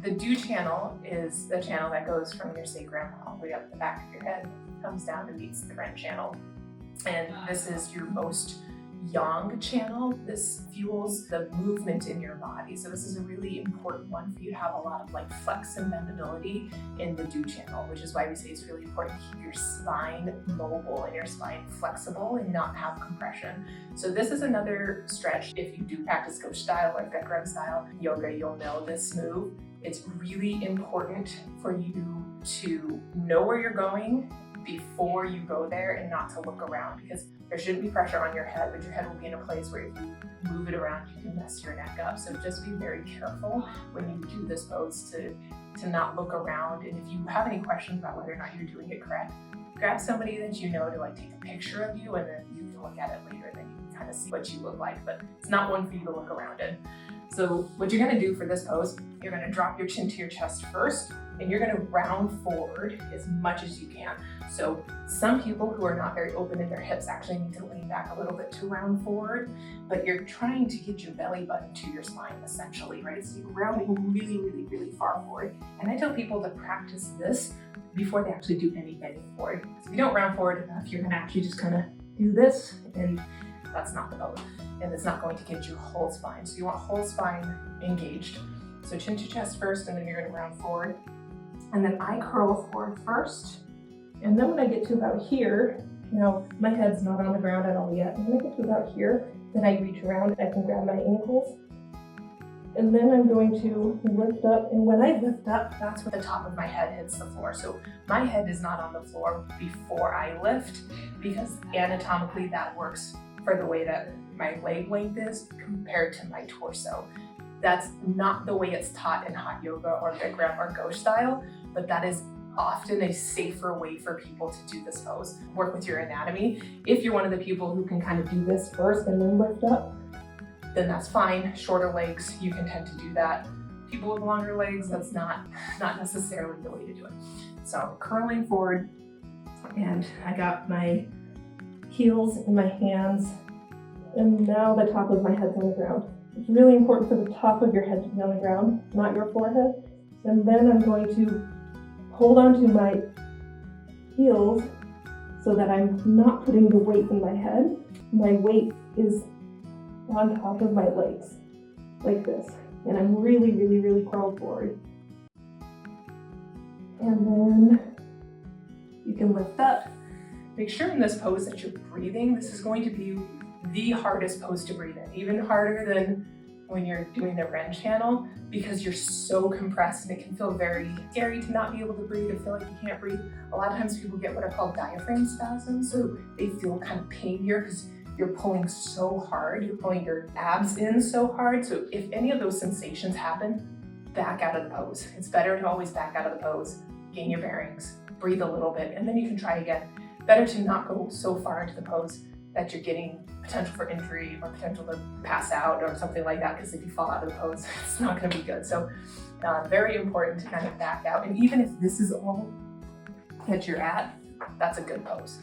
The do channel is the channel that goes from your sacrum all the way up the back of your head, comes down and meets the ren channel. And this is your most yang channel. This fuels the movement in your body. So this is a really important one for you to have a lot of like flex and bendability in the do channel, which is why we say it's really important to keep your spine mobile and your spine flexible and not have compression. So this is another stretch. If you do practice coach style or Bikram style yoga, you'll know this move. It's really important for you to know where you're going before you go there and not to look around, because there shouldn't be pressure on your head, but your head will be in a place where if you move it around, you can mess your neck up. So just be very careful when you do this pose to not look around. And if you have any questions about whether or not you're doing it correct, grab somebody that you know to like take a picture of you, and then you can look at it later and then you can kind of see what you look like, but it's not one for you to look around in. So what you're gonna do for this pose, you're gonna drop your chin to your chest first, and you're gonna round forward as much as you can. So some people who are not very open in their hips actually need to lean back a little bit to round forward, but you're trying to get your belly button to your spine essentially, right? So you're rounding really, really, really far forward. And I tell people to practice this before they actually do any bending forward. So if you don't round forward enough, you're gonna actually just kind of do this, and that's not the pose. And it's not going to get your whole spine. So you want whole spine engaged. So chin to chest first, and then you're gonna round forward. And then I curl forward first. And then when I get to about here, my head's not on the ground at all yet. And when I get to about here, then I reach around, I can grab my ankles. And then I'm going to lift up. And when I lift up, that's where the top of my head hits the floor. So my head is not on the floor before I lift, because anatomically that works for the way that my leg length is compared to my torso. That's not the way it's taught in hot yoga or Bikram or Go style, but that is often a safer way for people to do this pose. Work with your anatomy. If you're one of the people who can kind of do this first and then lift up, then that's fine. Shorter legs, you can tend to do that. People with longer legs, that's not necessarily the way to do it. So curling forward, and I got my heels in my hands, and now the top of my head's on the ground. It's really important for the top of your head to be on the ground, not your forehead. And then I'm going to hold onto my heels so that I'm not putting the weight in my head. My weight is on top of my legs, like this. And I'm really, really, really curled forward. And then you can lift up. Make sure in this pose that you're breathing. This is going to be the hardest pose to breathe in, even harder than when you're doing the ren channel, because you're so compressed and it can feel very scary to not be able to breathe or feel like you can't breathe. A lot of times people get what are called diaphragm spasms, so they feel kind of pain here because you're pulling so hard, you're pulling your abs in so hard. So if any of those sensations happen, back out of the pose. It's better to always back out of the pose, gain your bearings, breathe a little bit, and then you can try again. Better to not go so far into the pose that you're getting potential for injury or potential to pass out or something like that, because if you fall out of the pose, it's not going to be good. So very important to kind of back out. And even if this is all that you're at, that's a good pose.